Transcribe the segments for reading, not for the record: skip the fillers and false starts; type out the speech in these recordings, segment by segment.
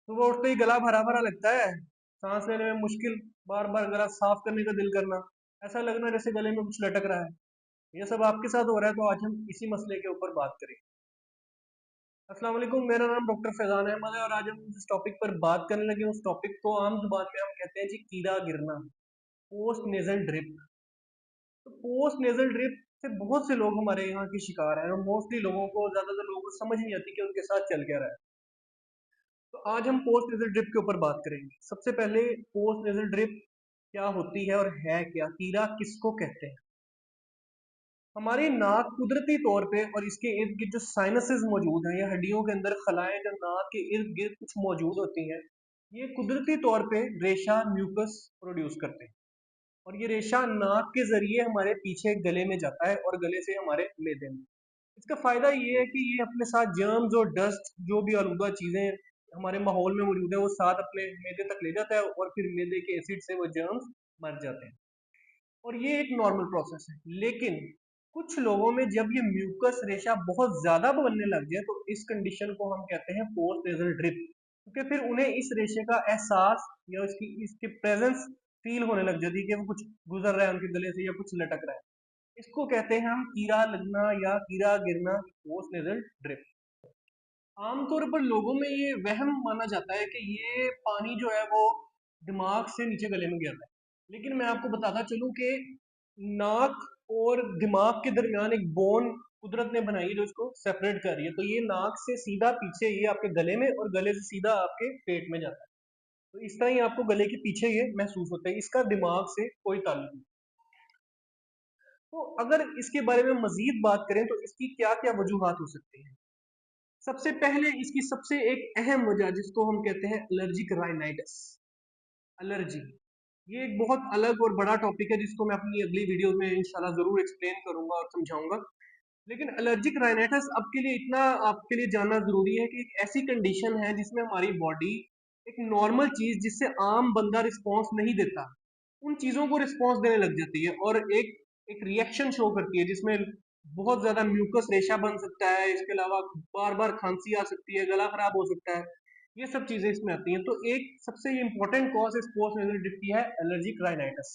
सुबह उठते ही गला भरा भरा लगता है, सांस लेने में मुश्किल, बार बार गला साफ करने का दिल करना, ऐसा लगना जैसे गले में कुछ लटक रहा है। ये सब आपके साथ हो रहा है तो आज हम इसी मसले के ऊपर बात करेंगे। अस्सलाम वालेकुम, मेरा नाम डॉक्टर फैजान अहमद है और आज हम जिस टॉपिक पर बात करने लगे उस टॉपिक को आम जुबान में हम कहते हैं जी कीड़ा गिरना, पोस्ट नेजल ड्रिप। तो पोस्ट नेजल ड्रिप से बहुत से लोग हमारे यहाँ के शिकार हैं और मोस्टली लोगों को, ज्यादातर लोगों को समझ नहीं आती कि उनके साथ चल क्या रहा है। तो आज हम पोस्ट नेजल ड्रिप के ऊपर बात करेंगे। सबसे पहले पोस्ट नेजल ड्रिप क्या होती है और है क्या, कीड़ा किसको कहते हैं। हमारी नाक कुदरती तौर पे और इसके इर्द गिर्द जो साइनसेस मौजूद हैं या हड्डियों के अंदर खलाएं जो नाक के इर्द गिर्द कुछ मौजूद होती हैं, ये कुदरती तौर पे रेशा म्यूकस प्रोड्यूस करते हैं और ये रेशा नाक के जरिए हमारे पीछे गले में जाता है और गले से हमारे मैदे में। इसका फायदा ये है कि ये अपने साथ जर्म्स और डस्ट जो भी आलूदा चीजें हमारे माहौल में मौजूद है वो साथ अपने मैदे तक ले जाता है और फिर मैदे के एसिड से वो जर्म्स मर जाते हैं और ये एक नॉर्मल प्रोसेस है। लेकिन कुछ लोगों में जब ये म्यूकस रेशा बहुत ज्यादा बनने लग जाए तो इस कंडीशन को हम कहते हैं पोस्ट नेजल ड्रिप, क्योंकि फिर उन्हें इस रेशे का एहसास या इसकी प्रेजेंस फील होने लग जाती है कि वो कुछ गुजर रहा है उनके गले से या कुछ लटक रहा है। इसको कहते हैं हम कीड़ा लगना या कीड़ा गिरना, पोस्ट नेजल ड्रिप। आमतौर पर लोगों में ये वहम माना जाता है कि ये पानी जो है वो दिमाग से नीचे गले में गिर रहा है, लेकिन मैं आपको बताता चलूं कि नाक और दिमाग के दरमियान एक बोन कुदरत ने बनाई है जो इसको सेपरेट कर रही है। तो ये नाक से सीधा पीछे ये आपके गले में और गले से सीधा आपके पेट में जाता है। तो इस तरह ही आपको गले के पीछे ये महसूस होता है, इसका दिमाग से कोई ताल्लुक नहीं। तो अगर इसके बारे में मजीद बात करें तो इसकी क्या क्या वजूहात हो सकती हैं। सबसे पहले इसकी सबसे एक अहम वजह जिसको हम कहते हैं एलर्जिक राइनाइटिस, एलर्जी। ये एक बहुत अलग और बड़ा टॉपिक है जिसको मैं अपनी अगली वीडियो में इंशाल्लाह जरूर एक्सप्लेन करूंगा और समझाऊंगा। लेकिन एलर्जिक राइनाइटिस अब के लिए इतना आपके लिए जानना जरूरी है कि एक ऐसी कंडीशन है जिसमें हमारी बॉडी एक नॉर्मल चीज जिससे आम बंदा रिस्पॉन्स नहीं देता उन चीजों को रिस्पॉन्स देने लग जाती है और एक एक रिएक्शन शो करती है जिसमें बहुत ज्यादा म्यूकस रेशा बन सकता है। इसके अलावा बार बार खांसी आ सकती है, गला खराब हो सकता है, ये सब चीजें इसमें आती हैं। तो एक सबसे इंपॉर्टेंट कॉज इस पोस्ट नेजल ड्रिप की है एलर्जिक राइनाइटिस।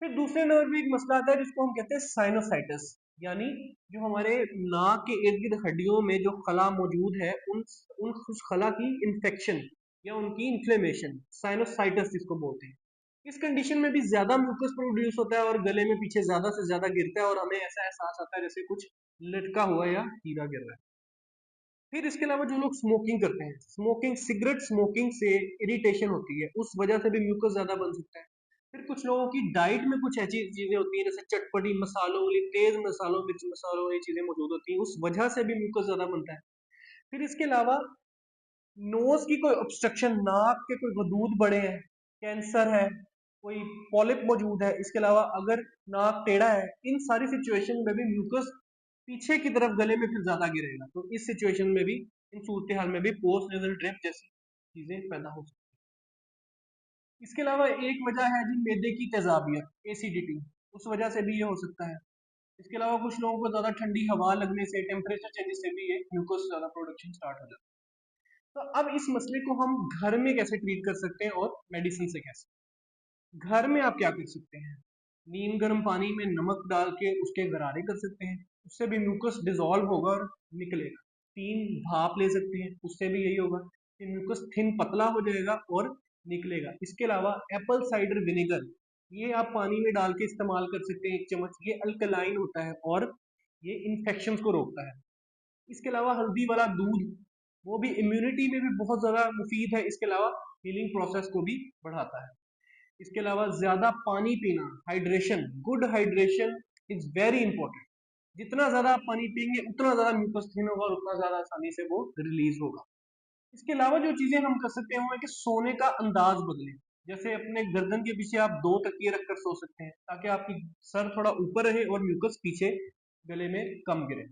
फिर दूसरे नंबर पे एक मसला आता है जिसको हम कहते हैं साइनोसाइटिस, यानी जो हमारे नाक के इर्द गिर्द हड्डियों में जो खला मौजूद है उन उन उस खला की इंफेक्शन या उनकी इन्फ्लेमेशन, साइनोसाइटिस जिसको बोलते हैं। इस कंडीशन में भी ज्यादा म्यूकस प्रोड्यूस होता है और गले में पीछे ज्यादा से ज्यादा गिरता है और हमें ऐसा एहसास आता है जैसे कुछ लटका हुआ या कीड़ा गिर रहा है। फिर इसके अलावा जो लोग स्मोकिंग करते हैं, स्मोकिंग सिगरेट स्मोकिंग से इरिटेशन होती है, उस वजह से भी म्यूकस ज्यादा बन सकता है। फिर कुछ लोगों की डाइट में कुछ ऐसी चीजें होती हैं जैसे चटपटी मसालों वाली, तेज मसालों, मिर्च मसालों वाली चीजें मौजूद होती हैं, उस वजह से भी म्यूकस ज्यादा बनता है। फिर इसके अलावा नोज की कोई ऑब्स्ट्रक्शन, नाक के कोई गदूद बड़े हैं, कैंसर है, कोई पॉलिप मौजूद है, इसके अलावा अगर नाक टेढ़ा है, इन सारी सिचुएशन में भी म्यूकस पीछे की तरफ गले में फिर ज्यादा गिरेगा। तो इस सिचुएशन में भी, इन सूरत हाल में भी पोस्ट नेजल ड्रिप जैसी चीजें पैदा हो सकती हैं। इसके अलावा एक वजह है जी मैदे की तेजाबियत, एसिडिटी, उस वजह से भी ये हो सकता है। इसके अलावा कुछ लोगों को ज्यादा ठंडी हवा लगने से, टेम्परेचर चेंजेस से भी ये म्यूकस ज्यादा प्रोडक्शन स्टार्ट हो जाता है। तो अब इस मसले को हम घर में कैसे ट्रीट कर सकते हैं और मेडिसिन से कैसे। घर में आप क्या कर सकते हैं, नीम गर्म पानी में नमक डाल के उसके गरारे कर सकते हैं, उससे भी म्यूकस डिजोल्व होगा और निकलेगा। 3 भाप ले सकते हैं, उससे भी यही होगा कि म्यूकस थिन पतला हो जाएगा और निकलेगा। इसके अलावा एप्पल साइडर विनेगर, ये आप पानी में डाल के इस्तेमाल कर सकते हैं 1 चम्मच, ये अल्कलाइन होता है और ये इन्फेक्शन को रोकता है। इसके अलावा हल्दी वाला दूध, वो भी इम्यूनिटी में भी बहुत ज़्यादा मुफीद है, इसके अलावा हीलिंग प्रोसेस को भी बढ़ाता है। इसके अलावा ज़्यादा पानी पीना, hydration, good hydration is very important. जितना ज़्यादा आप पानी पिएंगे उतना ज़्यादा म्यूकस थिन होगा और उतना ज़्यादा आसानी से वो रिलीज होगा। इसके अलावा जो चीज़ें हम कर सकते हैं वो है कि सोने का अंदाज बदलें। जैसे अपने गर्दन के पीछे आप 2 तकिए रखकर सो सकते हैं ताकि आपकी सर थोड़ा ऊपर रहे और म्यूकस पीछे गले में कम गिरे।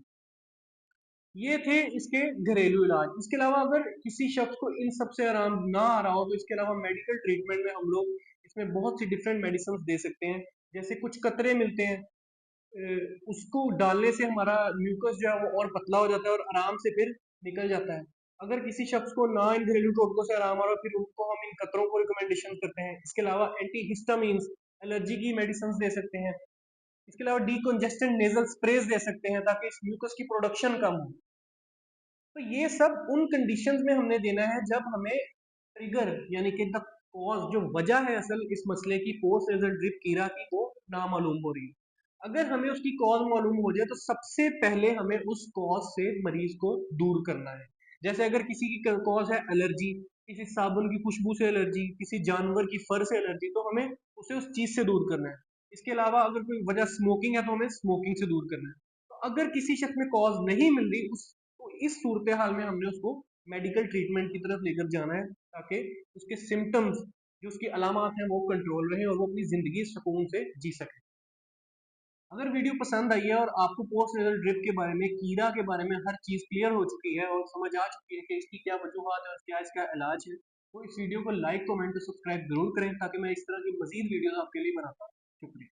ये थे इसके घरेलू इलाज। इसके अलावा अगर किसी शख्स को इन सब से आराम ना आ रहा हो तो इसके अलावा मेडिकल ट्रीटमेंट में हम लोग इसमें बहुत सी डिफरेंट मेडिसिन दे सकते हैं। जैसे कुछ कतरे मिलते हैं, उसको डालने से हमारा म्यूकस जो है वो और पतला हो जाता है और आराम से फिर निकल जाता है। अगर किसी शख्स को नॉन घरेलू टोटकों से आराम आ रहा है फिर उनको हम इन कतरों को रिकमेंडेशन करते हैं। इसके अलावा एंटी हिस्टामिन्स, एलर्जी की मेडिसिन दे सकते हैं। इसके अलावा डीकंजेस्टेंट नेजल स्प्रेज दे सकते हैं ताकि इस म्यूकस की प्रोडक्शन कम हो। तो ये सब उन कंडीशंस में हमने देना है जब हमें ट्रिगर यानी कि द कॉज, जो वजह है असल इस मसले की पोस्ट नेजल ड्रिप कीड़ा की, वो ना मालूम हो रही है। अगर हमें उसकी कॉज मालूम हो जाए तो सबसे पहले हमें उस कॉज से मरीज को दूर करना है। जैसे अगर किसी की कॉज है एलर्जी, किसी साबुन की खुशबू से एलर्जी, किसी जानवर की फर से एलर्जी, तो हमें उसे उस चीज से दूर करना है। इसके अलावा अगर कोई वजह स्मोकिंग है तो हमें स्मोकिंग से दूर करना है। तो अगर किसी शख्स में कॉज नहीं मिल रही उस, तो इस सूरत हाल में हमने उसको मेडिकल ट्रीटमेंट की तरफ लेकर जाना है ताकि उसके सिम्टम्स, जो उसकी अलामत हैं, वो कंट्रोल रहे और वो अपनी जिंदगी सुकून से जी सके। अगर वीडियो पसंद आई है और आपको पोस्ट नेजल ड्रिप के बारे में, कीड़ा के बारे में हर चीज क्लियर हो चुकी है और समझ आ चुकी है कि इसकी क्या वजूहत है और क्या इसका इलाज है, तो इस वीडियो को लाइक, कमेंट और सब्सक्राइब जरूर करें ताकि मैं इस तरह की मजीद वीडियो आपके लिए बनाता हूँ। शुक्रिया।